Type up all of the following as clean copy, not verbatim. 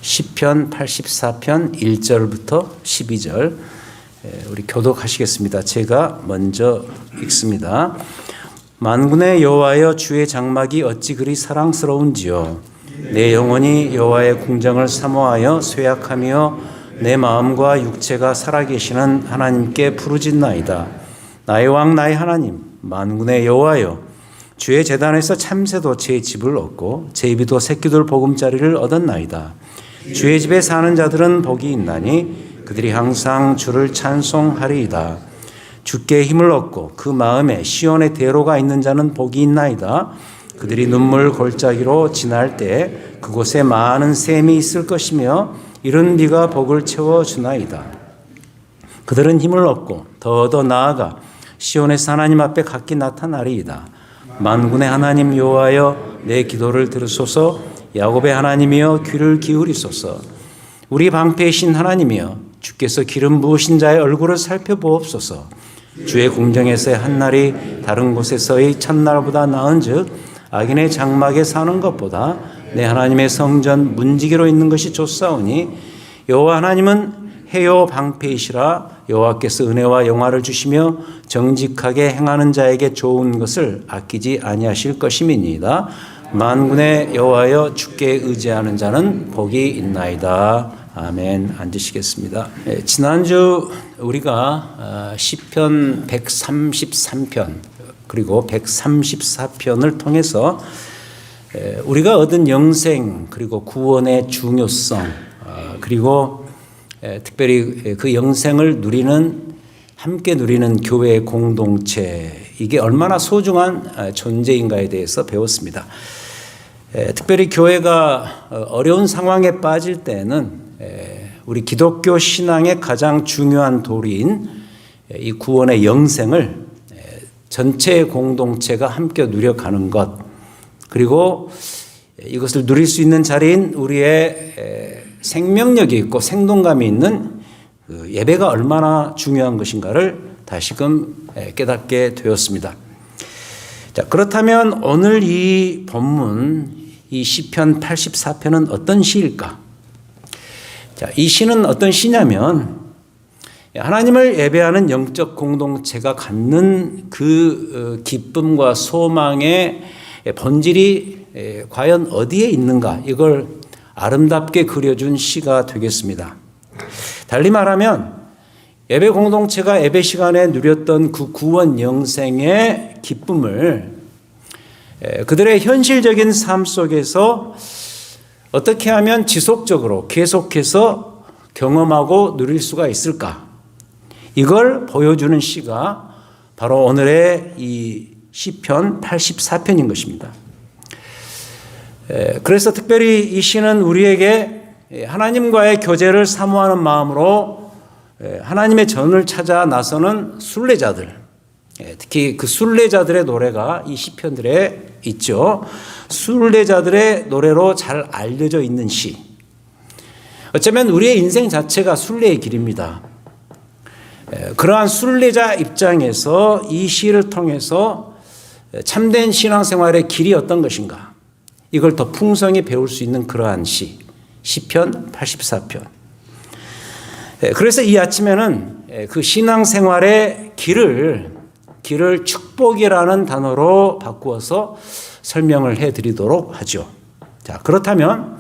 시편 84편 1절부터 12절 우리 교독하시겠습니다. 제가 먼저 읽습니다. 만군의 여호와여, 주의 장막이 어찌 그리 사랑스러운지요. 내 영혼이 여호와의 궁정을 사모하여 쇠약하며 내 마음과 육체가 살아계시는 하나님께 부르짖나이다. 나의 왕 나의 하나님, 만군의 여호와여, 주의 제단에서 참새도 제 집을 얻고 제비도 새끼들 보금자리를 얻었나이다. 주의 집에 사는 자들은 복이 있나니 그들이 항상 주를 찬송하리이다. 주께 힘을 얻고 그 마음에 시온의 대로가 있는 자는 복이 있나이다. 그들이 눈물 골짜기로 지날 때 그곳에 많은 샘이 있을 것이며 이른 비가 복을 채워주나이다. 그들은 힘을 얻고 더 나아가 시온에서 하나님 앞에 각기 나타나리이다. 만군의 하나님 여호와여, 내 기도를 들으소서. 야곱의 하나님이여, 귀를 기울이소서. 우리 방패이신 하나님이여, 주께서 기름 부으신 자의 얼굴을 살펴보옵소서. 주의 궁정에서의 한날이 다른 곳에서의 첫날보다 나은즉 악인의 장막에 사는 것보다 내 하나님의 성전 문지기로 있는 것이 좋사오니 여호와 하나님은 해요 방패이시라. 여호와께서 은혜와 영화를 주시며 정직하게 행하는 자에게 좋은 것을 아끼지 아니하실 것임이니이다. 만군의 여호와여, 주께 의지하는 자는 복이 있나이다. 아멘. 앉으시겠습니다. 지난주 우리가 시편 133편 그리고 134편을 통해서 우리가 얻은 영생 그리고 구원의 중요성 그리고 특별히 그 영생을 함께 누리는 교회의 공동체, 이게 얼마나 소중한 존재인가에 대해서 배웠습니다. 특별히 교회가 어려운 상황에 빠질 때는 우리 기독교 신앙의 가장 중요한 도리인 이 구원의 영생을 전체 공동체가 함께 누려가는 것, 그리고 이것을 누릴 수 있는 자리인 우리의 생명력이 있고 생동감이 있는 예배가 얼마나 중요한 것인가를 다시금 깨닫게 되었습니다. 자, 그렇다면 오늘 이 본문, 이 시편 84편은 어떤 시일까? 자, 이 시는 어떤 시냐면 하나님을 예배하는 영적 공동체가 갖는 그 기쁨과 소망의 본질이 과연 어디에 있는가, 이걸 아름답게 그려준 시가 되겠습니다. 달리 말하면 예배 공동체가 예배 시간에 누렸던 그 구원 영생의 기쁨을 그들의 현실적인 삶 속에서 어떻게 하면 지속적으로 계속해서 경험하고 누릴 수가 있을까? 이걸 보여주는 시가 바로 오늘의 이 시편 84편인 것입니다. 그래서 특별히 이 시는 우리에게 하나님과의 교제를 사모하는 마음으로 하나님의 전을 찾아 나서는 순례자들, 특히 그 순례자들의 노래가 이 시편들에 있죠. 순례자들의 노래로 잘 알려져 있는 시. 어쩌면 우리의 인생 자체가 순례의 길입니다. 그러한 순례자 입장에서 이 시를 통해서 참된 신앙생활의 길이 어떤 것인가, 이걸 더 풍성히 배울 수 있는 그러한 시, 시편 84편. 그래서 이 아침에는 그 신앙생활의 길을 축복이라는 단어로 바꾸어서 설명을 해드리도록 하죠. 자, 그렇다면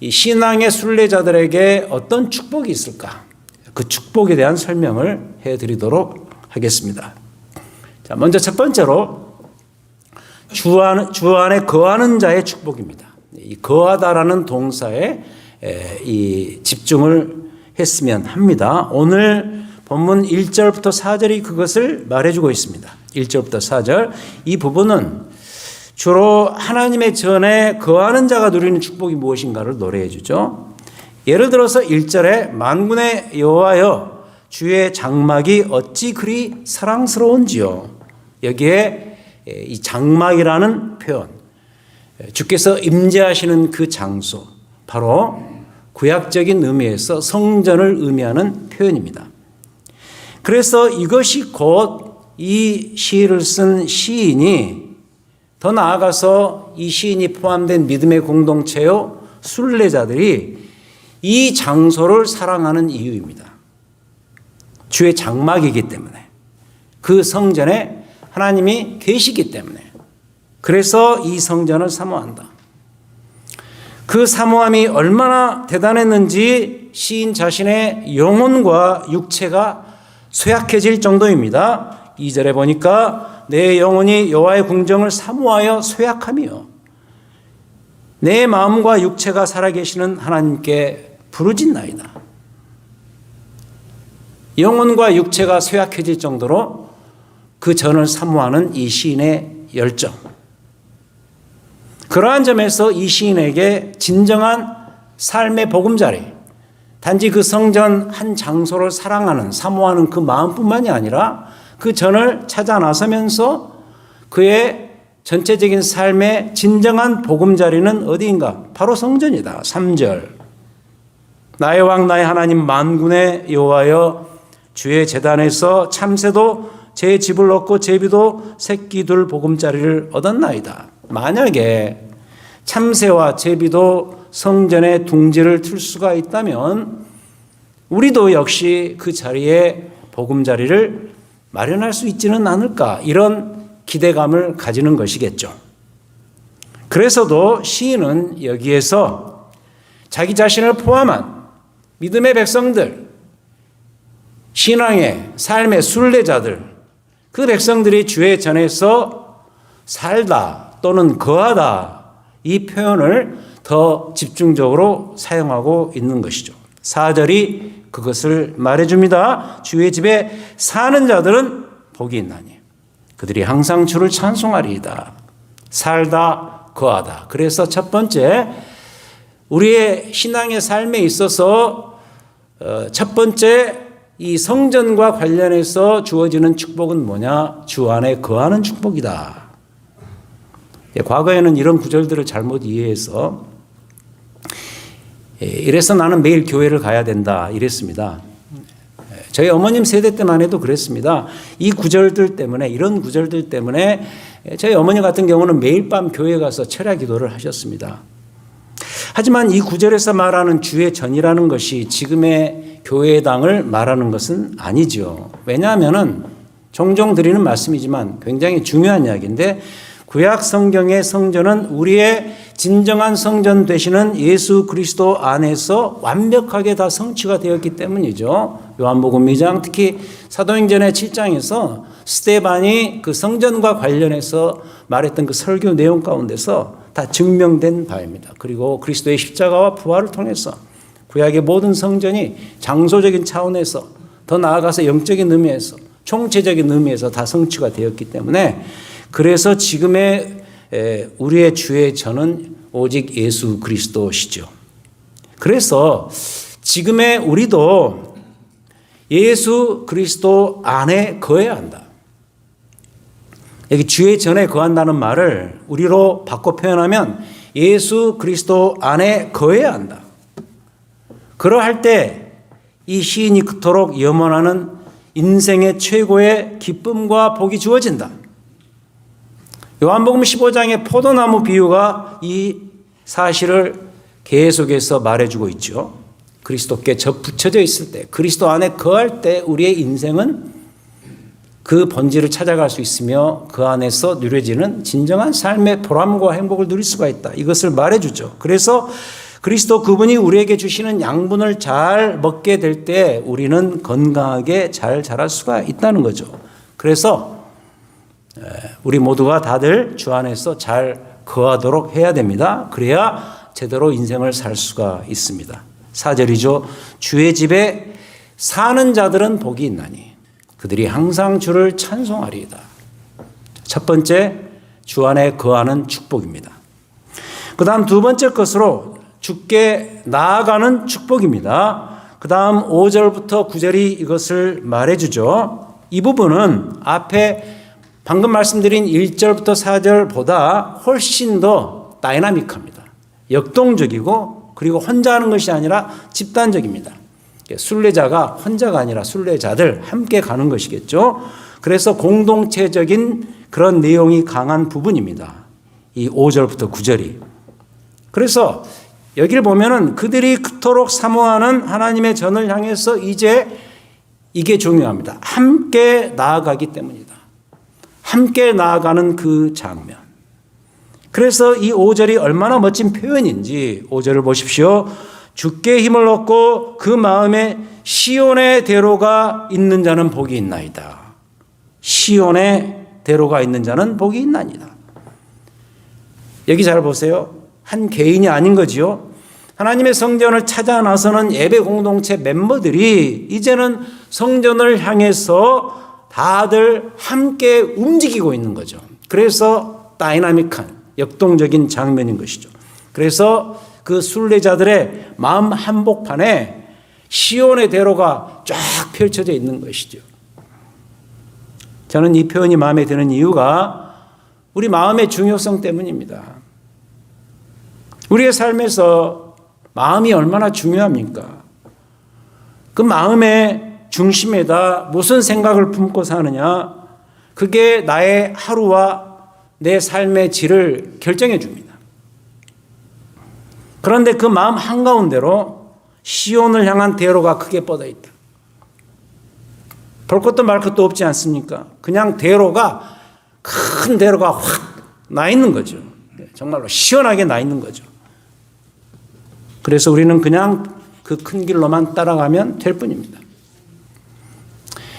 이 신앙의 순례자들에게 어떤 축복이 있을까? 그 축복에 대한 설명을 해드리도록 하겠습니다. 자, 먼저 첫 번째로 주 안에 거하는 자의 축복입니다. 이 거하다라는 동사에 이 집중을 했으면 합니다. 오늘 본문 1절부터 4절이 그것을 말해주고 있습니다. 1절부터 4절, 이 부분은 주로 하나님의 전에 거하는 자가 누리는 축복이 무엇인가를 노래해 주죠. 예를 들어서 1절에 만군의 여호와여, 주의 장막이 어찌 그리 사랑스러운지요. 여기에 이 장막이라는 표현, 주께서 임재하시는 그 장소, 바로 구약적인 의미에서 성전을 의미하는 표현입니다. 그래서 이것이 곧 이 시를 쓴 시인이, 더 나아가서 이 시인이 포함된 믿음의 공동체요 순례자들이 이 장소를 사랑하는 이유입니다. 주의 장막이기 때문에, 그 성전에 하나님이 계시기 때문에, 그래서 이 성전을 사모한다. 그 사모함이 얼마나 대단했는지 시인 자신의 영혼과 육체가 쇠약해질 정도입니다. 2절에 보니까 내 영혼이 여호와의 궁정을 사모하여 쇠약하며 내 마음과 육체가 살아계시는 하나님께 부르짖나이다. 영혼과 육체가 쇠약해질 정도로 그 전을 사모하는 이 시인의 열정. 그러한 점에서 이 시인에게 진정한 삶의 보금자리, 단지 그 성전 한 장소를 사랑하는, 사모하는 그 마음뿐만이 아니라 그 전을 찾아 나서면서 그의 전체적인 삶의 진정한 보금자리는 어디인가? 바로 성전이다. 3절. 나의 왕 나의 하나님 만군의 여호와여, 주의 제단에서 참새도 제 집을 얻고 제비도 새끼 둘 보금자리를 얻었나이다. 만약에 참새와 제비도 성전에 둥지를 틀 수가 있다면 우리도 역시 그 자리에 보금자리를 마련할 수 있지는 않을까, 이런 기대감을 가지는 것이겠죠. 그래서도 시인은 여기에서 자기 자신을 포함한 믿음의 백성들, 신앙의 삶의 순례자들, 그 백성들이 주의 전에서 살다 또는 거하다, 이 표현을 더 집중적으로 사용하고 있는 것이죠. 4절이 그것을 말해줍니다. 주의 집에 사는 자들은 복이 있나니 그들이 항상 주를 찬송하리이다. 살다 거하다. 그래서 첫 번째, 우리의 신앙의 삶에 있어서 첫 번째 이 성전과 관련해서 주어지는 축복은 뭐냐? 주 안에 거하는 축복이다. 과거에는 이런 구절들을 잘못 이해해서 이래서 나는 매일 교회를 가야 된다 이랬습니다. 저희 어머님 세대 때만 해도 그랬습니다. 이 구절들 때문에, 이런 구절들 때문에 저희 어머니 같은 경우는 매일 밤 교회 가서 철야 기도를 하셨습니다. 하지만 이 구절에서 말하는 주의 전이라는 것이 지금의 교회당을 말하는 것은 아니죠. 왜냐하면 종종 드리는 말씀이지만 굉장히 중요한 이야기인데, 구약 성경의 성전은 우리의 진정한 성전 되시는 예수 그리스도 안에서 완벽하게 다 성취가 되었기 때문이죠. 요한복음 2장, 특히 사도행전의 7장에서 스데반이 그 성전과 관련해서 말했던 그 설교 내용 가운데서 다 증명된 바입니다. 그리고 그리스도의 십자가와 부활을 통해서 구약의 모든 성전이 장소적인 차원에서, 더 나아가서 영적인 의미에서, 총체적인 의미에서 다 성취가 되었기 때문에, 그래서 지금의 우리의 주의 전은 오직 예수 그리스도시죠. 그래서 지금의 우리도 예수 그리스도 안에 거해야 한다. 여기 주의 전에 거한다는 말을 우리로 바꿔 표현하면 예수 그리스도 안에 거해야 한다. 그러할 때 이 시인이 그토록 염원하는 인생의 최고의 기쁨과 복이 주어진다. 요한복음 15장의 포도나무 비유가 이 사실을 계속해서 말해주고 있죠. 그리스도께 붙여져 있을 때, 그리스도 안에 거할 때 우리의 인생은 그 본질을 찾아갈 수 있으며 그 안에서 누려지는 진정한 삶의 보람과 행복을 누릴 수가 있다. 이것을 말해주죠. 그래서 그리스도 그분이 우리에게 주시는 양분을 잘 먹게 될 때 우리는 건강하게 잘 자랄 수가 있다는 거죠. 그래서 우리 모두가 다들 주 안에서 잘 거하도록 해야 됩니다. 그래야 제대로 인생을 살 수가 있습니다. 4절이죠. 주의 집에 사는 자들은 복이 있나니 그들이 항상 주를 찬송하리이다. 첫 번째, 주 안에 거하는 축복입니다. 그 다음 두 번째 것으로 주께 나아가는 축복입니다. 그 다음 5절부터 9절이 이것을 말해주죠. 이 부분은 앞에 방금 말씀드린 1절부터 4절보다 훨씬 더 다이나믹합니다. 역동적이고, 그리고 혼자 하는 것이 아니라 집단적입니다. 순례자가 혼자가 아니라 순례자들 함께 가는 것이겠죠. 그래서 공동체적인 그런 내용이 강한 부분입니다. 이 5절부터 9절이. 그래서 여기를 보면은 그들이 그토록 사모하는 하나님의 전을 향해서 이제 이게 중요합니다. 함께 나아가기 때문이다. 함께 나아가는 그 장면. 그래서 이 5절이 얼마나 멋진 표현인지 5절을 보십시오. 주께 힘을 얻고 그 마음에 시온의 대로가 있는 자는 복이 있나이다. 시온의 대로가 있는 자는 복이 있나이다. 여기 잘 보세요. 한 개인이 아닌 거지요. 하나님의 성전을 찾아 나서는 예배 공동체 멤버들이 이제는 성전을 향해서 다들 함께 움직이고 있는 거죠. 그래서 다이나믹한 역동적인 장면인 것이죠. 그래서 그 순례자들의 마음 한복판에 시온의 대로가 쫙 펼쳐져 있는 것이죠. 저는 이 표현이 마음에 드는 이유가 우리 마음의 중요성 때문입니다. 우리의 삶에서 마음이 얼마나 중요합니까? 그 마음의 중심에다 무슨 생각을 품고 사느냐, 그게 나의 하루와 내 삶의 질을 결정해 줍니다. 그런데 그 마음 한가운데로 시온을 향한 대로가 크게 뻗어 있다. 볼 것도 말 것도 없지 않습니까? 그냥 대로가, 큰 대로가 확 나 있는 거죠. 정말로 시원하게 나 있는 거죠. 그래서 우리는 그냥 그 큰 길로만 따라가면 될 뿐입니다.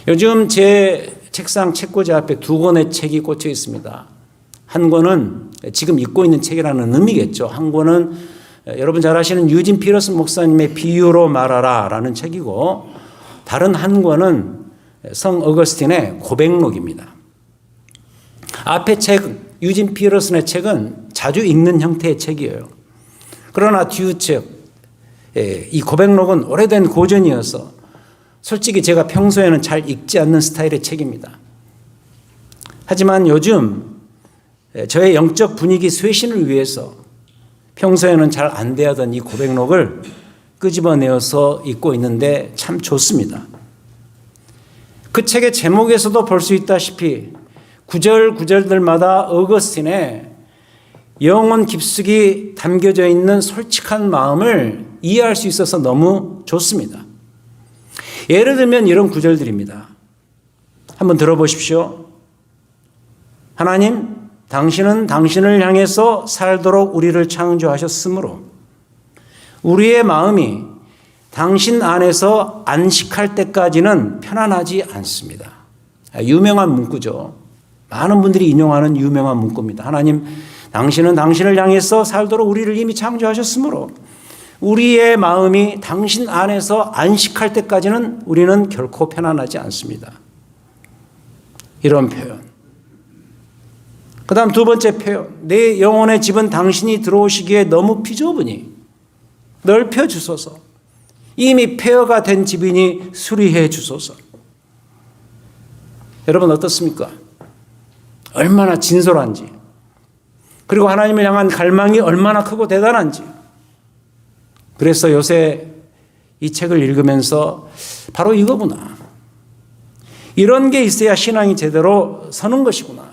요즘 제 책상 책꽂이 앞에 2권의 책이 꽂혀 있습니다. 한 권은 지금 읽고 있는 책이라는 의미겠죠. 한 권은 여러분 잘 아시는 유진 피터슨 목사님의 비유로 말하라 라는 책이고, 다른 한 권은 성 어거스틴의 고백록입니다. 앞에 책, 유진 피터슨의 책은 자주 읽는 형태의 책이에요. 그러나 뒤 책, 이 고백록은 오래된 고전이어서 솔직히 제가 평소에는 잘 읽지 않는 스타일의 책입니다. 하지만 요즘 저의 영적 분위기 쇄신을 위해서 평소에는 잘 안 대하던 이 고백록을 끄집어내어서 읽고 있는데 참 좋습니다. 그 책의 제목에서도 볼 수 있다시피 구절들마다 어거스틴의 영혼 깊숙이 담겨져 있는 솔직한 마음을 이해할 수 있어서 너무 좋습니다. 예를 들면 이런 구절들입니다. 한번 들어보십시오. 하나님, 당신은 당신을 향해서 살도록 우리를 창조하셨으므로 우리의 마음이 당신 안에서 안식할 때까지는 편안하지 않습니다. 유명한 문구죠. 많은 분들이 인용하는 유명한 문구입니다. 하나님, 당신은 당신을 향해서 살도록 우리를 이미 창조하셨으므로 우리의 마음이 당신 안에서 안식할 때까지는 우리는 결코 편안하지 않습니다. 이런 표현. 그 다음 두 번째 표현. 내 영혼의 집은 당신이 들어오시기에 너무 비좁으니 넓혀 주소서. 이미 폐허가 된 집이니 수리해 주소서. 여러분 어떻습니까? 얼마나 진솔한지, 그리고 하나님을 향한 갈망이 얼마나 크고 대단한지. 그래서 요새 이 책을 읽으면서 바로 이거구나, 이런 게 있어야 신앙이 제대로 서는 것이구나,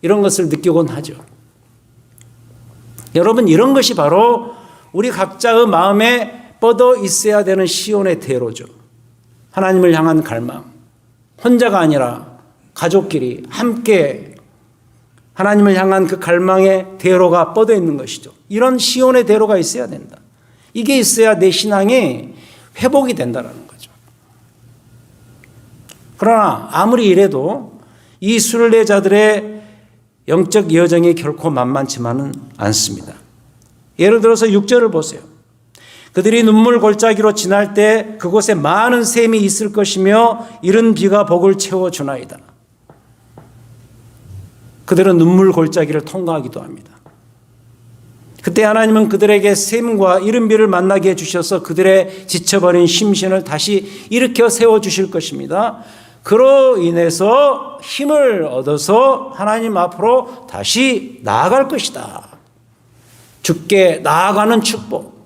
이런 것을 느끼곤 하죠. 여러분, 이런 것이 바로 우리 각자의 마음에 뻗어 있어야 되는 시온의 대로죠. 하나님을 향한 갈망, 혼자가 아니라 가족끼리 함께 하나님을 향한 그 갈망의 대로가 뻗어 있는 것이죠. 이런 시온의 대로가 있어야 된다. 이게 있어야 내 신앙이 회복이 된다는 거죠. 그러나 아무리 이래도 이 순례자들의 영적 여정이 결코 만만치만은 않습니다. 예를 들어서 6절을 보세요. 그들이 눈물 골짜기로 지날 때 그곳에 많은 샘이 있을 것이며 이른 비가 복을 채워주나이다. 그들은 눈물 골짜기를 통과하기도 합니다. 그때 하나님은 그들에게 샘과 이른 비를 만나게 해주셔서 그들의 지쳐버린 심신을 다시 일으켜 세워주실 것입니다. 그로 인해서 힘을 얻어서 하나님 앞으로 다시 나아갈 것이다. 주께 나아가는 축복.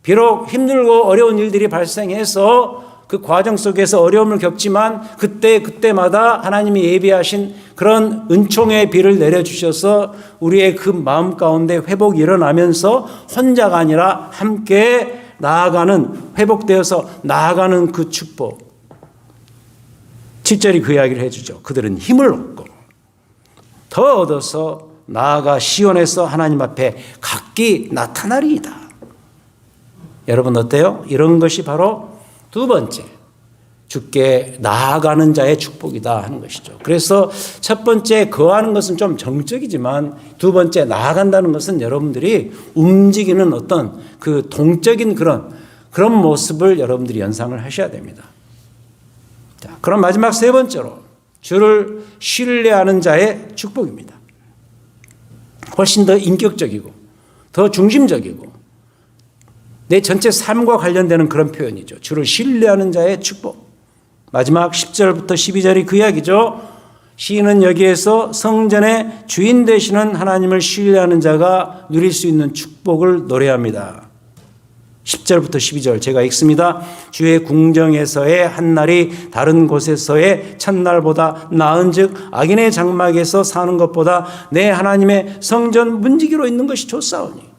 비록 힘들고 어려운 일들이 발생해서 그 과정 속에서 어려움을 겪지만 그때마다 하나님이 예비하신 그런 은총의 비를 내려주셔서 우리의 그 마음 가운데 회복이 일어나면서 혼자가 아니라 함께 나아가는, 회복되어서 나아가는 그 축복. 7절이 그 이야기를 해주죠. 그들은 힘을 얻고 더 얻어서 나아가 시온에서 하나님 앞에 각기 나타나리이다. 여러분 어때요? 이런 것이 바로 두 번째, 주께 나아가는 자의 축복이다 하는 것이죠. 그래서 첫 번째 거하는 것은 좀 정적이지만 두 번째 나아간다는 것은 여러분들이 움직이는 어떤 그 동적인 그런 모습을 여러분들이 연상을 하셔야 됩니다. 자, 그럼 마지막 세 번째로 주를 신뢰하는 자의 축복입니다. 훨씬 더 인격적이고 더 중심적이고 내 전체 삶과 관련되는 그런 표현이죠. 주를 신뢰하는 자의 축복. 마지막 10절부터 12절이 그 이야기죠. 시인은 여기에서 성전의 주인 되시는 하나님을 신뢰하는 자가 누릴 수 있는 축복을 노래합니다. 10절부터 12절 제가 읽습니다. 주의 궁정에서의 한날이 다른 곳에서의 첫날보다 나은즉 악인의 장막에서 사는 것보다 내 하나님의 성전 문지기로 있는 것이 좋사오니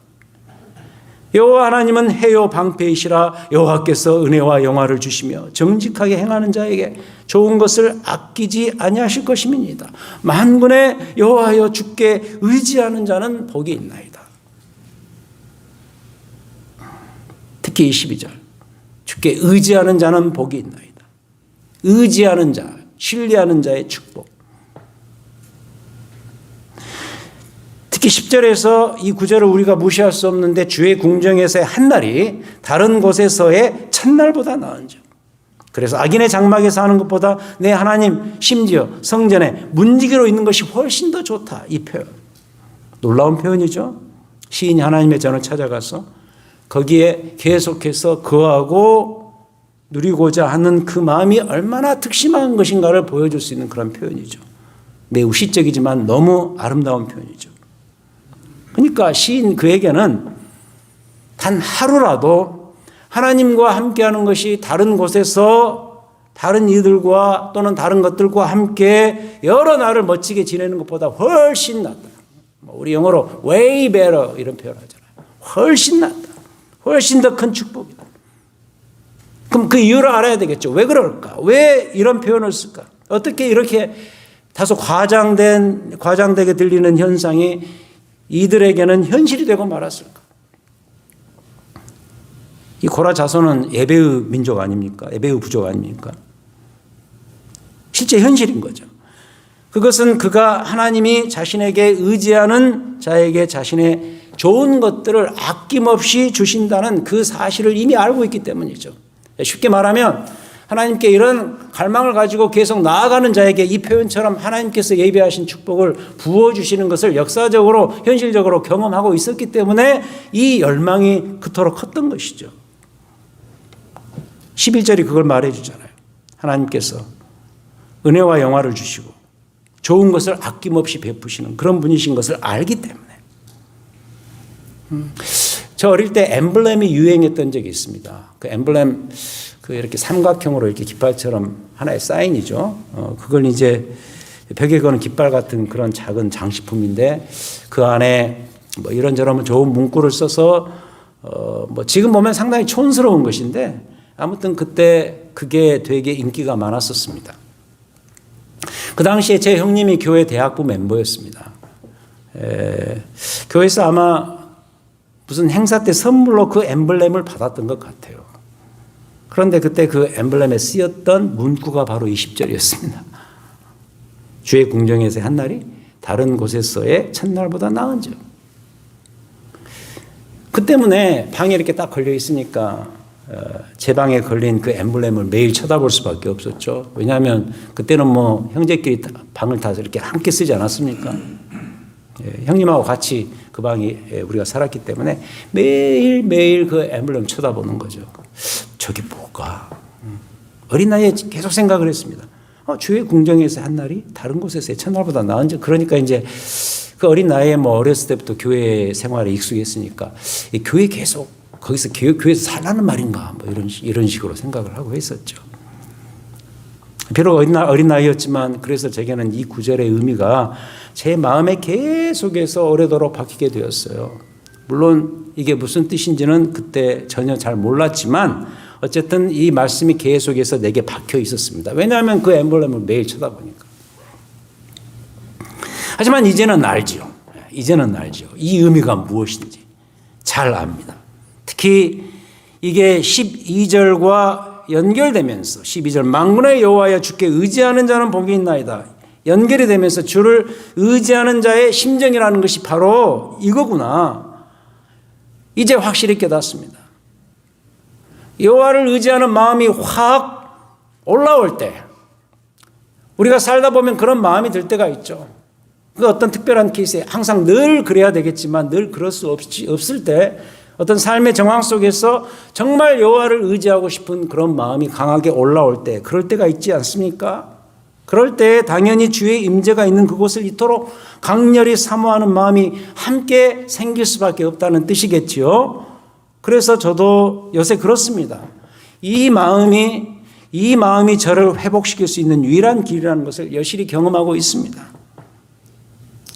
여호와 하나님은 해요 방패이시라. 여호와께서 은혜와 영화를 주시며 정직하게 행하는 자에게 좋은 것을 아끼지 아니하실 것임이니이다. 만군의 여호와여 주께 의지하는 자는 복이 있나이다. 특히 22절 주께 의지하는 자는 복이 있나이다. 의지하는 자, 신뢰하는 자의 축복. 특히 10절에서 이 구절을 우리가 무시할 수 없는데 주의 궁정에서의 한날이 다른 곳에서의 첫날보다 나은즉 그래서 악인의 장막에 사는 것보다 내 하나님 심지어 성전에 문지기로 있는 것이 훨씬 더 좋다. 이 표현 놀라운 표현이죠. 시인이 하나님의 전을 찾아가서 거기에 계속해서 거하고 누리고자 하는 그 마음이 얼마나 특심한 것인가를 보여줄 수 있는 그런 표현이죠. 매우 시적이지만 너무 아름다운 표현이죠. 그러니까 시인 그에게는 단 하루라도 하나님과 함께하는 것이 다른 곳에서 다른 이들과 또는 다른 것들과 함께 여러 날을 멋지게 지내는 것보다 훨씬 낫다. 우리 영어로 way better 이런 표현을 하잖아요. 훨씬 낫다. 훨씬 더 큰 축복이다. 그럼 그 이유를 알아야 되겠죠. 왜 그럴까? 왜 이런 표현을 쓸까? 어떻게 이렇게 다소 과장되게 들리는 현상이 이들에게는 현실이 되고 말았을까? 이 고라 자손은 에베의 민족 아닙니까? 에베의 부족 아닙니까? 실제 현실인 거죠. 그것은 그가 하나님이 자신에게 의지하는 자에게 자신의 좋은 것들을 아낌없이 주신다는 그 사실을 이미 알고 있기 때문이죠. 쉽게 말하면 하나님께 이런 갈망을 가지고 계속 나아가는 자에게 이 표현처럼 하나님께서 예비하신 축복을 부어주시는 것을 역사적으로 현실적으로 경험하고 있었기 때문에 이 열망이 그토록 컸던 것이죠. 11절이 그걸 말해주잖아요. 하나님께서 은혜와 영화를 주시고 좋은 것을 아낌없이 베푸시는 그런 분이신 것을 알기 때문에. 저 어릴 때 엠블렘이 유행했던 적이 있습니다. 그 엠블렘 그 이렇게 삼각형으로 이렇게 깃발처럼 하나의 사인이죠. 그걸 이제 벽에 거는 깃발 같은 그런 작은 장식품인데 그 안에 뭐 이런저런 좋은 문구를 써서 뭐 지금 보면 상당히 촌스러운 것인데 아무튼 그때 그게 되게 인기가 많았었습니다. 그 당시에 제 형님이 교회 대학부 멤버였습니다. 교회에서 아마 무슨 행사 때 선물로 그 엠블렘을 받았던 것 같아요. 그런데 그때 그 엠블렘에 쓰였던 문구가 바로 20절이었습니다. 주의 궁정에서의 한날이 다른 곳에서의 첫날보다 나은즉. 그 때문에 방에 이렇게 딱 걸려 있으니까 제 방에 걸린 그 엠블렘을 매일 쳐다볼 수밖에 없었죠. 왜냐하면 그때는 뭐 형제끼리 방을 다 이렇게 함께 쓰지 않았습니까? 형님하고 같이 그 방에 우리가 살았기 때문에 매일매일 그 엠블렘 쳐다보는 거죠. 저게 뭐가? 어린 나이에 계속 생각을 했습니다. 주의 궁정에서 한 날이 다른 곳에서의 첫날보다 나은지. 그러니까 이제 그 어린 나이에 뭐 어렸을 때부터 교회 생활에 익숙했으니까 이 교회 계속 거기서 교회에서 살라는 말인가 뭐 이런 식으로 생각을 하고 했었죠. 비록 어린 나이였지만 그래서 제게는 이 구절의 의미가 제 마음에 계속해서 오래도록 박히게 되었어요. 물론 이게 무슨 뜻인지는 그때 전혀 잘 몰랐지만 어쨌든 이 말씀이 계속해서 내게 박혀 있었습니다. 왜냐하면 그 엠블렘을 매일 쳐다보니까. 하지만 이제는 알지요. 이 의미가 무엇인지 잘 압니다. 특히 이게 12절과 연결되면서 12절 만군의 여호와여 주께 의지하는 자는 복이 있나이다. 연결이 되면서 주를 의지하는 자의 심정이라는 것이 바로 이거구나. 이제 확실히 깨닫습니다. 여호와를 의지하는 마음이 확 올라올 때 우리가 살다 보면 그런 마음이 들 때가 있죠. 그 어떤 특별한 케이스에 항상 늘 그래야 되겠지만 늘 그럴 수 없을 때 어떤 삶의 정황 속에서 정말 여호와를 의지하고 싶은 그런 마음이 강하게 올라올 때 그럴 때가 있지 않습니까? 그럴 때 당연히 주의 임재가 있는 그곳을 이토록 강렬히 사모하는 마음이 함께 생길 수밖에 없다는 뜻이겠지요. 그래서 저도 요새 그렇습니다. 이 마음이 저를 회복시킬 수 있는 유일한 길이라는 것을 여실히 경험하고 있습니다.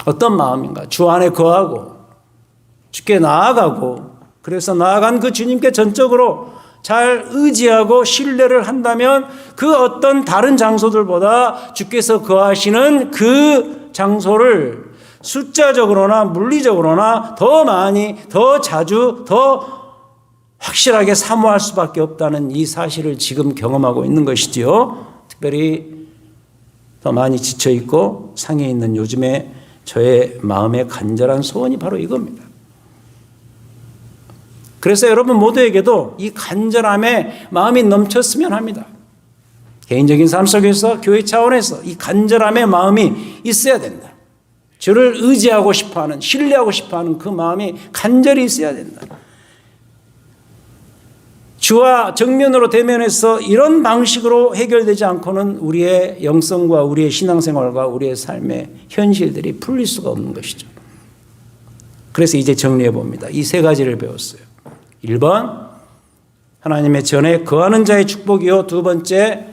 어떤 마음인가? 주 안에 거하고 주께 나아가고 그래서 나아간 그 주님께 전적으로 잘 의지하고 신뢰를 한다면 그 어떤 다른 장소들보다 주께서 거하시는 그 장소를 숫자적으로나 물리적으로나 더 많이, 더 자주, 더 확실하게 사모할 수밖에 없다는 이 사실을 지금 경험하고 있는 것이지요. 특별히 더 많이 지쳐있고 상해 있는 요즘에 저의 마음의 간절한 소원이 바로 이겁니다. 그래서 여러분 모두에게도 이 간절함에 마음이 넘쳤으면 합니다. 개인적인 삶 속에서 교회 차원에서 이 간절함의 마음이 있어야 된다. 주를 의지하고 싶어하는, 신뢰하고 싶어하는 그 마음이 간절히 있어야 된다. 주와 정면으로 대면해서 이런 방식으로 해결되지 않고는 우리의 영성과 우리의 신앙생활과 우리의 삶의 현실들이 풀릴 수가 없는 것이죠. 그래서 이제 정리해 봅니다. 이 세 가지를 배웠어요. 1번, 하나님의 전에 거하는 자의 축복이요. 두 번째,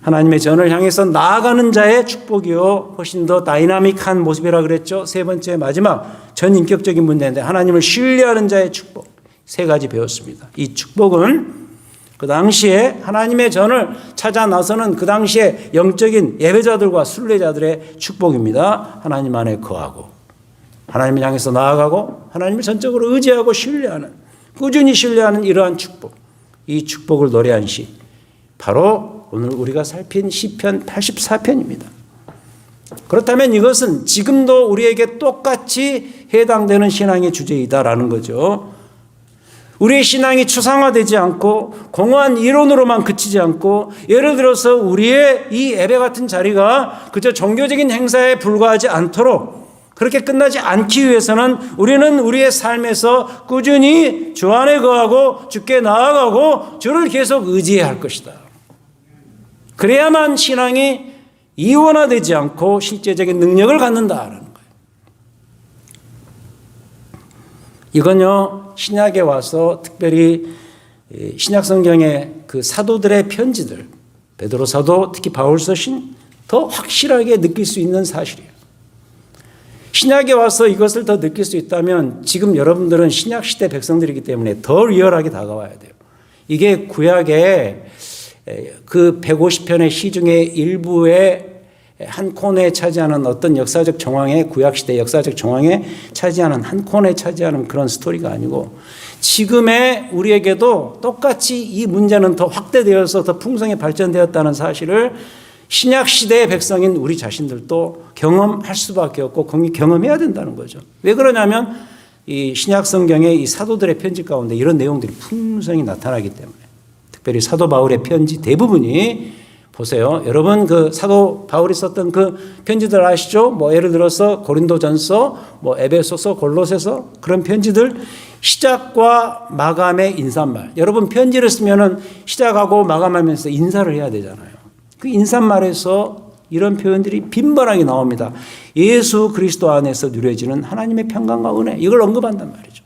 하나님의 전을 향해서 나아가는 자의 축복이요. 훨씬 더 다이나믹한 모습이라 그랬죠. 세 번째, 마지막, 전인격적인 문제인데 하나님을 신뢰하는 자의 축복. 세 가지 배웠습니다. 이 축복은 그 당시에 하나님의 전을 찾아 나서는 그 당시에 영적인 예배자들과 순례자들의 축복입니다. 하나님 안에 거하고 하나님을 향해서 나아가고 하나님을 전적으로 의지하고 신뢰하는, 꾸준히 신뢰하는 이러한 축복. 이 축복을 노래한 시 바로 오늘 우리가 살핀 시편 84편입니다. 그렇다면 이것은 지금도 우리에게 똑같이 해당되는 신앙의 주제이다라는 거죠. 우리의 신앙이 추상화되지 않고 공허한 이론으로만 그치지 않고 예를 들어서 우리의 이 예배 같은 자리가 그저 종교적인 행사에 불과하지 않도록 그렇게 끝나지 않기 위해서는 우리는 우리의 삶에서 꾸준히 주 안에 거하고 주께 나아가고 주를 계속 의지해야 할 것이다. 그래야만 신앙이 이원화되지 않고 실제적인 능력을 갖는다라는 거예요. 이건요, 신약에 와서 특별히 신약 성경의 그 사도들의 편지들, 베드로 사도, 특히 바울 서신 더 확실하게 느낄 수 있는 사실이에요. 신약에 와서 이것을 더 느낄 수 있다면 지금 여러분들은 신약 시대 백성들이기 때문에 더 리얼하게 다가와야 돼요. 이게 구약의 그 150편의 시 중에 일부의 한 코너에 차지하는 어떤 역사적 정황에, 구약시대 역사적 정황에 차지하는 한 코너에 차지하는 그런 스토리가 아니고 지금의 우리에게도 똑같이 이 문제는 더 확대되어서 더 풍성히 발전되었다는 사실을 신약시대의 백성인 우리 자신들도 경험할 수밖에 없고 경험해야 된다는 거죠. 왜 그러냐면 이 신약 성경의 이 사도들의 편지 가운데 이런 내용들이 풍성히 나타나기 때문에 특별히 사도 바울의 편지 대부분이 보세요. 여러분 그 사도 바울이 썼던 그 편지들 아시죠? 뭐 예를 들어서 고린도전서, 뭐 에베소서, 골로새서 그런 편지들 시작과 마감의 인사말. 여러분 편지를 쓰면은 시작하고 마감하면서 인사를 해야 되잖아요. 그 인사말에서 이런 표현들이 빈번하게 나옵니다. 예수 그리스도 안에서 누려지는 하나님의 평강과 은혜. 이걸 언급한단 말이죠.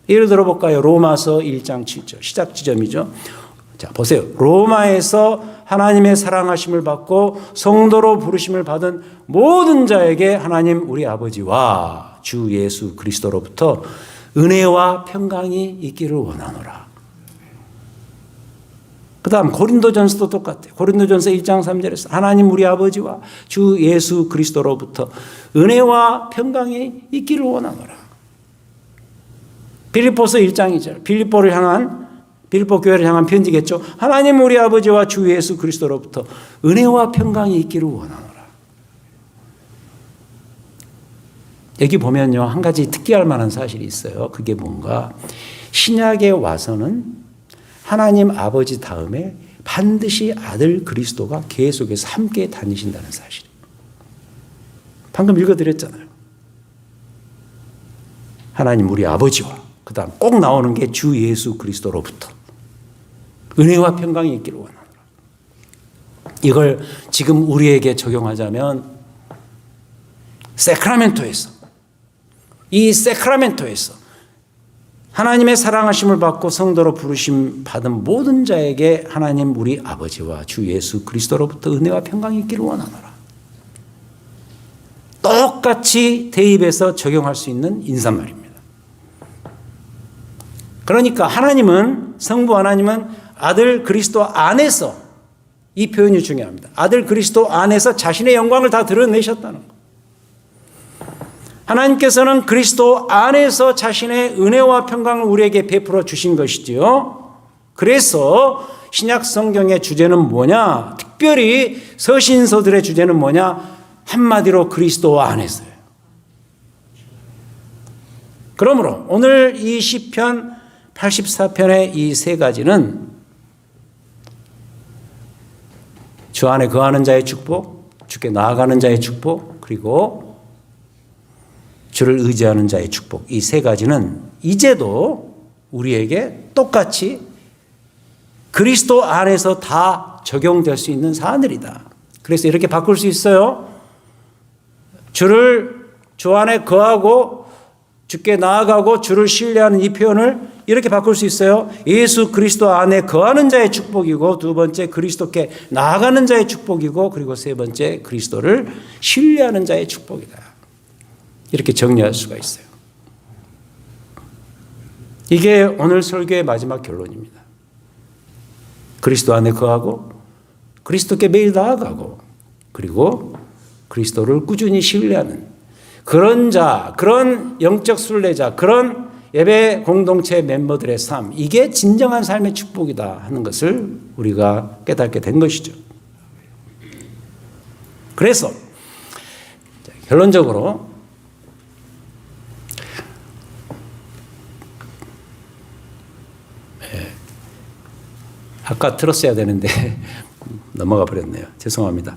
예를 들어볼까요? 로마서 1장 7절 시작 지점이죠. 자, 보세요. 로마에서 하나님의 사랑하심을 받고 성도로 부르심을 받은 모든 자에게 하나님 우리 아버지와 주 예수 그리스도로부터 은혜와 평강이 있기를 원하노라. 그 다음 고린도전서도 똑같아요. 고린도전서 1장 3절에서 하나님 우리 아버지와 주 예수 그리스도로부터 은혜와 평강이 있기를 원하노라. 빌립보서 1장 2절 빌립보 교회를 향한 편지겠죠. 하나님 우리 아버지와 주 예수 그리스도로부터 은혜와 평강이 있기를 원하노라. 여기 보면요, 한 가지 특기할 만한 사실이 있어요. 그게 뭔가 신약에 와서는 하나님 아버지 다음에 반드시 아들 그리스도가 계속해서 함께 다니신다는 사실이에요. 방금 읽어드렸잖아요. 하나님 우리 아버지와 그 다음 꼭 나오는 게 주 예수 그리스도로부터 은혜와 평강이 있기를 원하노라. 이걸 지금 우리에게 적용하자면 이 세크라멘토에서 하나님의 사랑하심을 받고 성도로 부르심 받은 모든 자에게 하나님 우리 아버지와 주 예수 그리스도로부터 은혜와 평강이 있기를 원하노라. 똑같이 대입해서 적용할 수 있는 인사말입니다. 그러니까 성부 하나님은 아들 그리스도 안에서, 이 표현이 중요합니다. 아들 그리스도 안에서 자신의 영광을 다 드러내셨다는 것. 하나님께서는 그리스도 안에서 자신의 은혜와 평강을 우리에게 베풀어 주신 것이지요. 그래서 신약 성경의 주제는 뭐냐? 특별히 서신서들의 주제는 뭐냐? 한마디로 그리스도 안에서요. 그러므로 오늘 이 시편 84편의 이 세 가지는 주 안에 거하는 자의 축복, 주께 나아가는 자의 축복, 그리고 주를 의지하는 자의 축복, 이 세 가지는 이제도 우리에게 똑같이 그리스도 안에서 다 적용될 수 있는 사안들이다. 그래서 이렇게 바꿀 수 있어요. 주 안에 거하고 주께 나아가고 주를 신뢰하는 이 표현을 이렇게 바꿀 수 있어요. 예수 그리스도 안에 거하는 자의 축복이고, 두 번째 그리스도께 나아가는 자의 축복이고, 그리고 세 번째 그리스도를 신뢰하는 자의 축복이다. 이렇게 정리할 수가 있어요. 이게 오늘 설교의 마지막 결론입니다. 그리스도 안에 거하고 그리스도께 매일 나아가고 그리고 그리스도를 꾸준히 신뢰하는 그런 자, 그런 영적 순례자, 그런 예배 공동체 멤버들의 삶, 이게 진정한 삶의 축복이다 하는 것을 우리가 깨닫게 된 것이죠. 그래서 결론적으로 아까 들었어야 되는데 넘어가 버렸네요. 죄송합니다.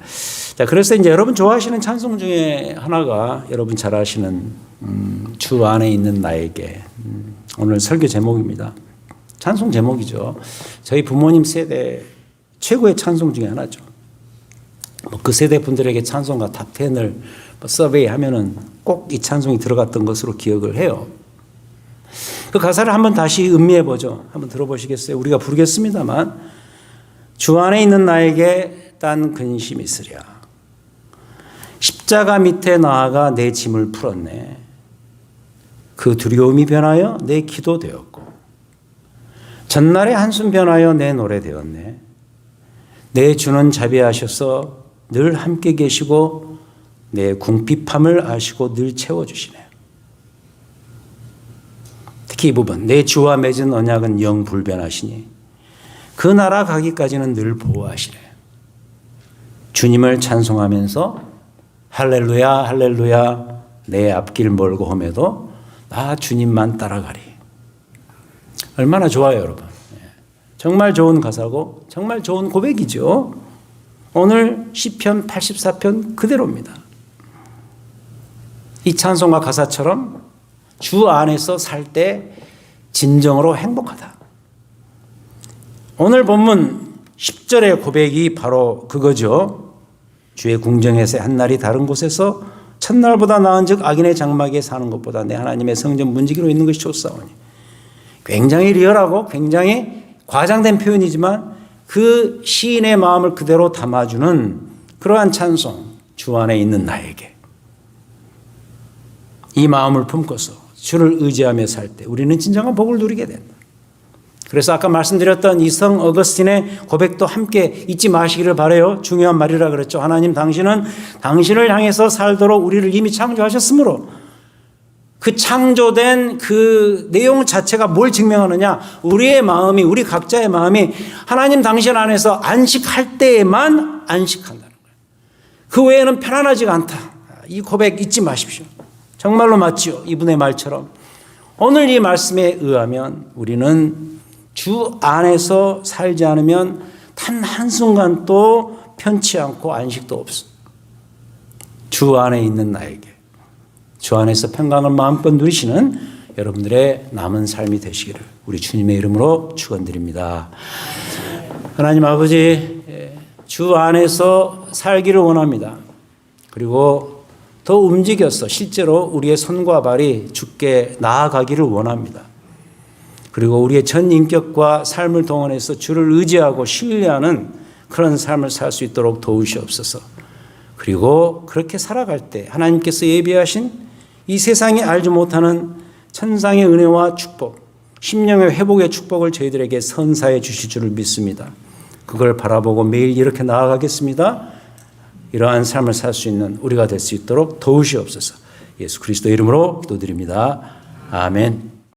자, 그래서 이제 여러분 좋아하시는 찬송 중에 하나가 여러분 잘 아시는 주 안에 있는 나에게, 오늘 설교 제목입니다. 찬송 제목이죠. 저희 부모님 세대 최고의 찬송 중에 하나죠. 그 세대 분들에게 찬송가 탑 10을 서베이 하면은 꼭 이 찬송이 들어갔던 것으로 기억을 해요. 그 가사를 한번 다시 음미해 보죠. 한번 들어보시겠어요? 우리가 부르겠습니다만, 주 안에 있는 나에게 딴 근심 있으랴. 십자가 밑에 나아가 내 짐을 풀었네. 그 두려움이 변하여 내 기도 되었고, 전날의 한숨 변하여 내 노래 되었네. 내 주는 자비하셔서 늘 함께 계시고 내 궁핍함을 아시고 늘 채워주시네. 특히 이 부분, 내 주와 맺은 언약은 영 불변하시니 그 나라 가기까지는 늘 보호하시네. 주님을 찬송하면서 할렐루야 할렐루야 내 앞길 멀고 험해도 나 주님만 따라가리. 얼마나 좋아요, 여러분. 정말 좋은 가사고 정말 좋은 고백이죠. 오늘 시편 84편 그대로입니다. 이 찬송가 가사처럼 주 안에서 살 때 진정으로 행복하다. 오늘 본문 10절의 고백이 바로 그거죠. 주의 궁정에서 한날이 다른 곳에서 첫날보다 나은 즉 악인의 장막에 사는 것보다 내 하나님의 성전 문지기로 있는 것이 좋사오니 굉장히 리얼하고 굉장히 과장된 표현이지만 그 시인의 마음을 그대로 담아주는 그러한 찬송, 주 안에 있는 나에게. 이 마음을 품고서 주를 의지하며 살 때 우리는 진정한 복을 누리게 된다. 그래서 아까 말씀드렸던 이 성 어거스틴의 고백도 함께 잊지 마시기를 바라요. 중요한 말이라 그랬죠. 하나님, 당신은 당신을 향해서 살도록 우리를 이미 창조하셨으므로, 그 창조된 그 내용 자체가 뭘 증명하느냐? 우리의 마음이, 우리 각자의 마음이 하나님 당신 안에서 안식할 때에만 안식한다는 거예요. 그 외에는 편안하지가 않다. 이 고백 잊지 마십시오. 정말로 맞지요. 이분의 말처럼. 오늘 이 말씀에 의하면 우리는 주 안에서 살지 않으면 단 한순간도 편치 않고 안식도 없습니다. 주 안에 있는 나에게, 주 안에서 평강을 마음껏 누리시는 여러분들의 남은 삶이 되시기를 우리 주님의 이름으로 축원드립니다. 하나님 아버지, 주 안에서 살기를 원합니다. 그리고 더 움직여서 실제로 우리의 손과 발이 주께 나아가기를 원합니다. 그리고 우리의 전 인격과 삶을 동원해서 주를 의지하고 신뢰하는 그런 삶을 살 수 있도록 도우시옵소서. 그리고 그렇게 살아갈 때 하나님께서 예비하신 이 세상이 알지 못하는 천상의 은혜와 축복, 심령의 회복의 축복을 저희들에게 선사해 주실 줄을 믿습니다. 그걸 바라보고 매일 이렇게 나아가겠습니다. 이러한 삶을 살 수 있는 우리가 될 수 있도록 도우시옵소서. 예수 그리스도 이름으로 기도드립니다. 아멘.